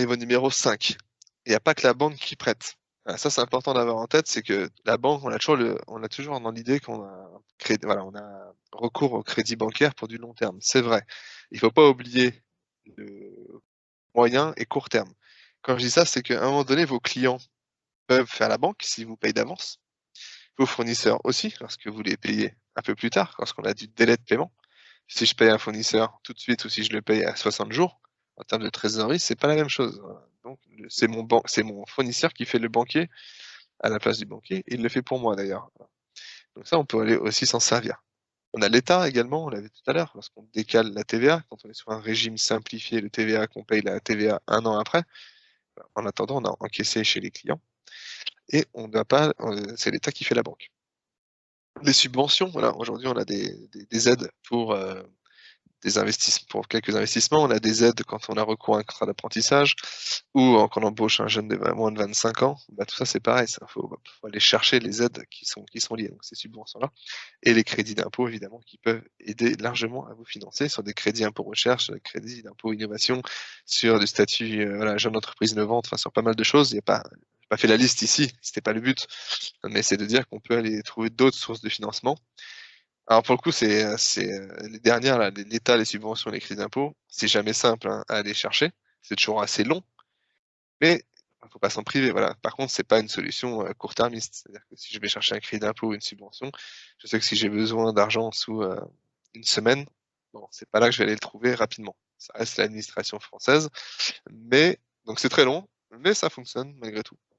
Niveau numéro 5, il n'y a pas que la banque qui prête. Ça, c'est important d'avoir en tête, c'est que la banque, on a toujours dans l'idée qu'on a voilà, on a recours au crédit bancaire pour du long terme. C'est vrai. Il faut pas oublier le moyen et court terme. Quand je dis ça, c'est qu'à un moment donné, vos clients peuvent faire la banque s'ils vous payent d'avance. Vos fournisseurs aussi, lorsque vous les payez un peu plus tard, lorsqu'on a du délai de paiement. Si je paye un fournisseur tout de suite ou si je le paye à 60 jours, en termes de trésorerie, c'est pas la même chose. Voilà. Donc c'est mon fournisseur qui fait le banquier à la place du banquier, et il le fait pour moi d'ailleurs. Voilà. Donc ça, on peut aller aussi s'en servir. On a l'État également, on l'avait tout à l'heure, lorsqu'on décale la TVA, quand on est sur un régime simplifié de TVA, qu'on paye la TVA un an après, en attendant, on a encaissé chez les clients et on doit pas, c'est l'État qui fait la banque. Les subventions, voilà, aujourd'hui on a des aides pour des investissements, pour quelques investissements, on a des aides quand on a recours à un contrat d'apprentissage ou quand on embauche un jeune de moins de 25 ans. Bah, tout ça, c'est pareil, ça faut aller chercher les aides qui sont liées, donc ces subventions-là, et les crédits d'impôt évidemment qui peuvent aider largement à vous financer sur des crédits impôt recherche, sur des crédits d'impôt innovation, sur du statut voilà, jeune entreprise innovante, enfin sur pas mal de choses. Il y a pas, j'ai pas fait la liste ici, c'était pas le but, mais c'est de dire qu'on peut aller trouver d'autres sources de financement. Alors pour le coup, les dernières là, l'État, les subventions, les crédits d'impôt, c'est jamais simple, hein, à aller chercher. C'est toujours assez long, mais faut pas s'en priver, voilà. Par contre, c'est pas une solution, court-termiste. C'est-à-dire que si je vais chercher un crédit d'impôt ou une subvention, je sais que si j'ai besoin d'argent sous, 1 semaine, bon, c'est pas là que je vais aller le trouver rapidement. Ça reste l'administration française, mais donc c'est très long, mais ça fonctionne malgré tout.